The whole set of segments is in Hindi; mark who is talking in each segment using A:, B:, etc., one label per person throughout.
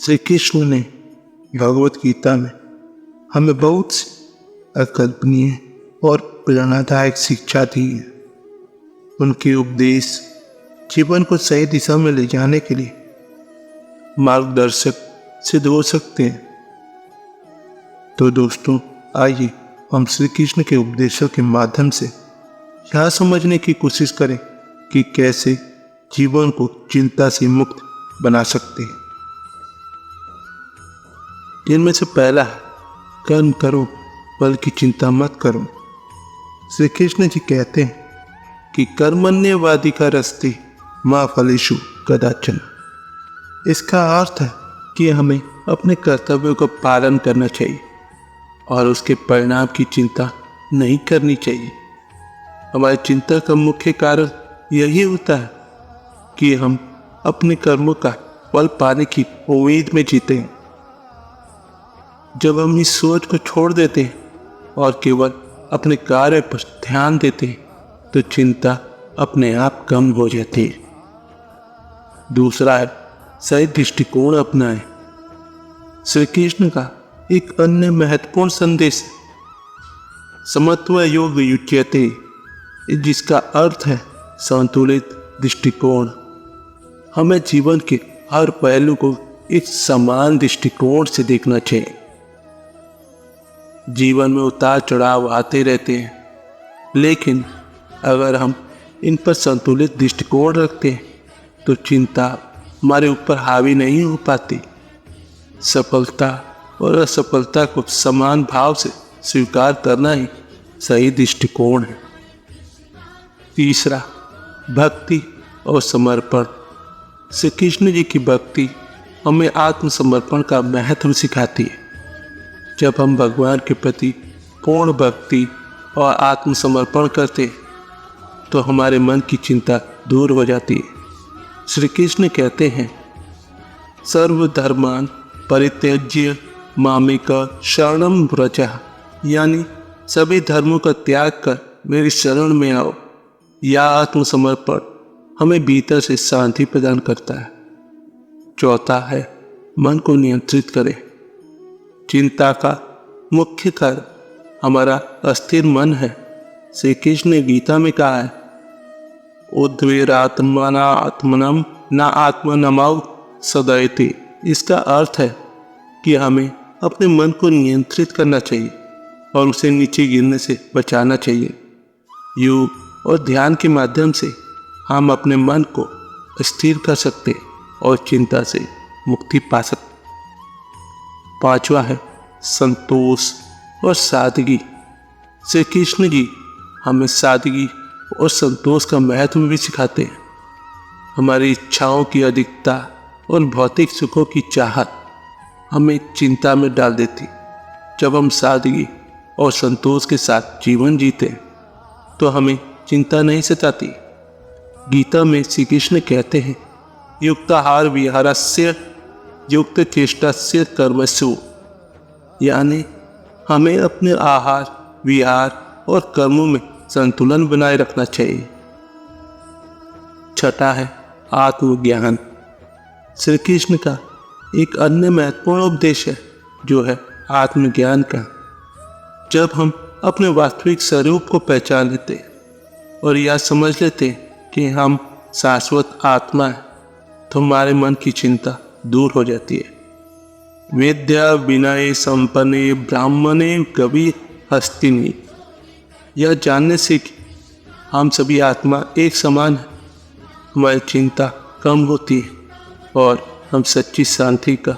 A: श्री कृष्ण ने भगवत गीता में हमें बहुत सी अकल्पनीय और प्रेरणादायक शिक्षा दी है। उनके उपदेश जीवन को सही दिशा में ले जाने के लिए मार्गदर्शक सिद्ध हो सकते हैं। तो दोस्तों, आइए हम श्री कृष्ण के उपदेशों के माध्यम से यह समझने की कोशिश करें कि कैसे जीवन को चिंता से मुक्त बना सकते हैं। इनमें से पहला है, कर्म करो बल्कि चिंता मत करो। श्री कृष्ण जी कहते हैं कि कर्मण्येवाधिकारस्ते मा फलेषु कदाचन। इसका अर्थ है कि हमें अपने कर्तव्यों का पालन करना चाहिए और उसके परिणाम की चिंता नहीं करनी चाहिए। हमारी चिंता का मुख्य कारण यही होता है कि हम अपने कर्मों का फल पाने की उम्मीद में जीते हैं। जब हम इस सोच को छोड़ देते हैं और केवल अपने कार्य पर ध्यान देते हैं तो चिंता अपने आप कम हो जाती है। दूसरा है, सही दृष्टिकोण अपनाएं। श्री कृष्ण का एक अन्य महत्वपूर्ण संदेश है, समत्व योग युज्यते, जिसका अर्थ है संतुलित दृष्टिकोण। हमें जीवन के हर पहलू को एक समान दृष्टिकोण से देखना चाहिए। जीवन में उतार चढ़ाव आते रहते हैं, लेकिन अगर हम इन पर संतुलित दृष्टिकोण रखते हैं तो चिंता हमारे ऊपर हावी नहीं हो पाती। सफलता और असफलता को समान भाव से स्वीकार करना ही सही दृष्टिकोण है। तीसरा, भक्ति और समर्पण। श्री कृष्ण जी की भक्ति हमें आत्मसमर्पण का महत्व सिखाती है। जब हम भगवान के प्रति पूर्ण भक्ति और आत्मसमर्पण करते हैं तो हमारे मन की चिंता दूर हो जाती है। श्री कृष्ण कहते हैं, सर्वधर्मान परित्यज्य मामेकं शरणं व्रज, यानी सभी धर्मों का त्याग कर मेरी शरण में आओ। यह आत्मसमर्पण हमें भीतर से शांति प्रदान करता है। चौथा है, मन को नियंत्रित करें। चिंता का मुख्य कारण हमारा अस्थिर मन है। श्री कृष्ण ने गीता में कहा है, उद्वेरात्मना आत्मनम न आत्मनमौ सदयते। इसका अर्थ है कि हमें अपने मन को नियंत्रित करना चाहिए और उसे नीचे गिरने से बचाना चाहिए। योग और ध्यान के माध्यम से हम अपने मन को स्थिर कर सकते और चिंता से मुक्ति पा सकते। पांचवा है, संतोष और सादगी। श्री कृष्ण जी हमें सादगी और संतोष का महत्व भी सिखाते हैं। हमारी इच्छाओं की अधिकता और भौतिक सुखों की चाहत हमें चिंता में डाल देती। जब हम सादगी और संतोष के साथ जीवन जीते हैं तो हमें चिंता नहीं सताती। गीता में श्री कृष्ण कहते हैं, युक्ताहार विहारस्य युक्त चेष्टस्य कर्मसु, यानी हमें अपने आहार विहार और कर्मों में संतुलन बनाए रखना चाहिए। छठा है, आत्मज्ञान। श्री कृष्ण का एक अन्य महत्वपूर्ण उपदेश है जो है आत्मज्ञान का। जब हम अपने वास्तविक स्वरूप को पहचान लेते हैं और यह समझ लेते हैं कि हम शाश्वत आत्मा है तो हमारे मन की चिंता दूर हो जाती है। विद्या विनय संपन्ने ब्राह्मणे कवि हस्तिनी, यह जानने से कि हम सभी आत्मा एक समान है, हमारी चिंता कम होती है और हम सच्ची शांति का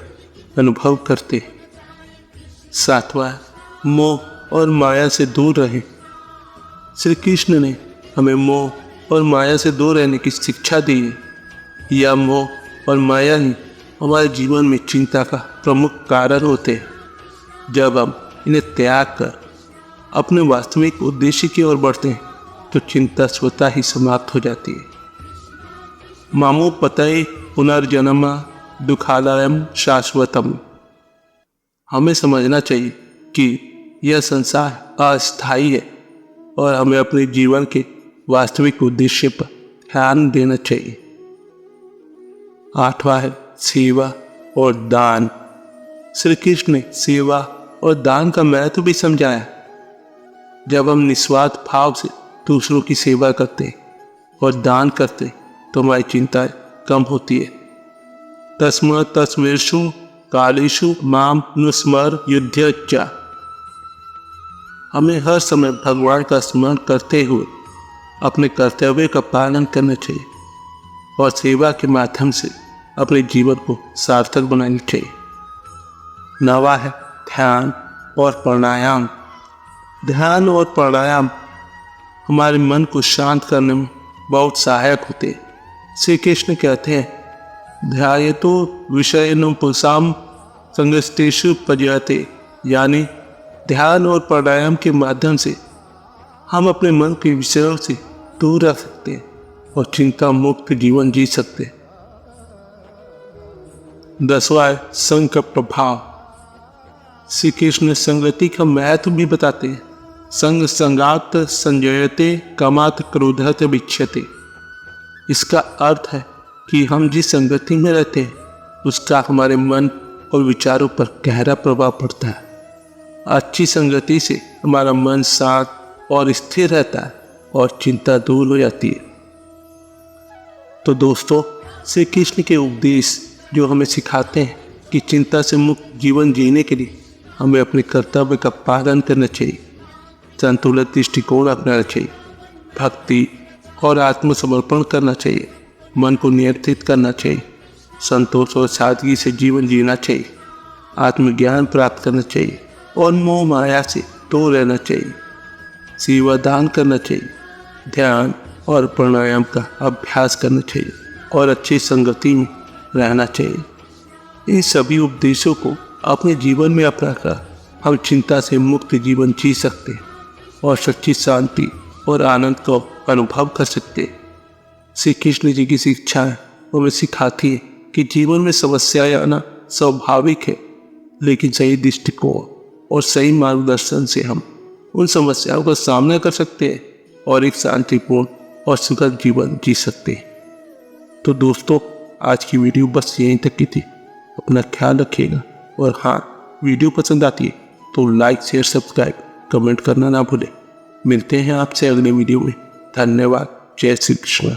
A: अनुभव करते हैं। सातवां है, मोह और माया से दूर रहें। श्री कृष्ण ने हमें मोह और माया से दूर रहने की शिक्षा दी है। यह मोह और माया ही हमारे जीवन में चिंता का प्रमुख कारण होते हैं। जब हम इन्हें त्याग कर अपने वास्तविक उद्देश्य की ओर बढ़ते हैं तो चिंता स्वतः ही समाप्त हो जाती है। मामो पतये पुनर्जन्म दुखालयम शाश्वतम। हमें समझना चाहिए कि यह संसार अस्थायी है और हमें अपने जीवन के वास्तविक उद्देश्य पर ध्यान देना चाहिए। आठवां है, सेवा और दान। श्री कृष्ण ने सेवा और दान का महत्व भी समझाया। जब हम निस्वार्थ भाव से दूसरों की सेवा करते और दान करते तो हमारी चिंता कम होती है। तस्मात् तस्मेषु कालेषु माम नुस्मर युध्यच्च। हमें हर समय भगवान का स्मरण करते हुए अपने कर्तव्य का पालन करना चाहिए और सेवा के माध्यम से अपने जीवन को सार्थक बनानी चाहिए। नवा है ध्यान और प्राणायाम। ध्यान और प्राणायाम हमारे मन को शांत करने में बहुत सहायक होते हैं। श्री कृष्ण कहते हैं ध्यायतो विषयेन पुंसाम संगस्तेषु पर्यते, यानी ध्यान और प्राणायाम के माध्यम से हम अपने मन के विषयों से दूर रह सकते हैं और चिंता मुक्त जीवन जी सकते हैं। 10वां है संग का प्रभाव। श्री कृष्ण संगति का महत्व भी बताते हैं। संग संगात संजयते कामात क्रोधत विच्छते। इसका अर्थ है कि हम जिस संगति में रहते हैं उसका हमारे मन और विचारों पर गहरा प्रभाव पड़ता है। अच्छी संगति से हमारा मन शांत और स्थिर रहता है और चिंता दूर हो जाती है। तो दोस्तों, श्री कृष्ण के उपदेश जो हमें सिखाते हैं कि चिंता से मुक्त जीवन जीने के लिए हमें अपने कर्तव्य का पालन करना चाहिए, संतुलित दृष्टिकोण अपनाना चाहिए, भक्ति और आत्मसमर्पण करना चाहिए, मन को नियंत्रित करना चाहिए, संतोष और सादगी से जीवन जीना चाहिए, आत्मज्ञान प्राप्त करना चाहिए और मोह माया से दूर रहना चाहिए, सेवा दान करना चाहिए, ध्यान और प्राणायाम का अभ्यास करना चाहिए और अच्छी संगति में रहना चाहिए। इन सभी उपदेशों को अपने जीवन में अपनाकर हम चिंता से मुक्त जीवन जी सकते हैं और सच्ची शांति और आनंद को अनुभव कर सकते हैं। श्री कृष्ण जी की शिक्षाएं हमें सिखाती है कि जीवन में समस्याएं आना स्वाभाविक है, लेकिन सही दृष्टिकोण और सही मार्गदर्शन से हम उन समस्याओं का सामना कर सकते हैं और एक शांतिपूर्ण और सुखद जीवन जी सकते हैं। तो दोस्तों, आज की वीडियो बस यहीं तक की थी। अपना ख्याल रखिएगा और हाँ, वीडियो पसंद आती है तो लाइक शेयर सब्सक्राइब कमेंट करना ना भूलें। मिलते हैं आपसे अगले वीडियो में। धन्यवाद। जय श्री कृष्ण।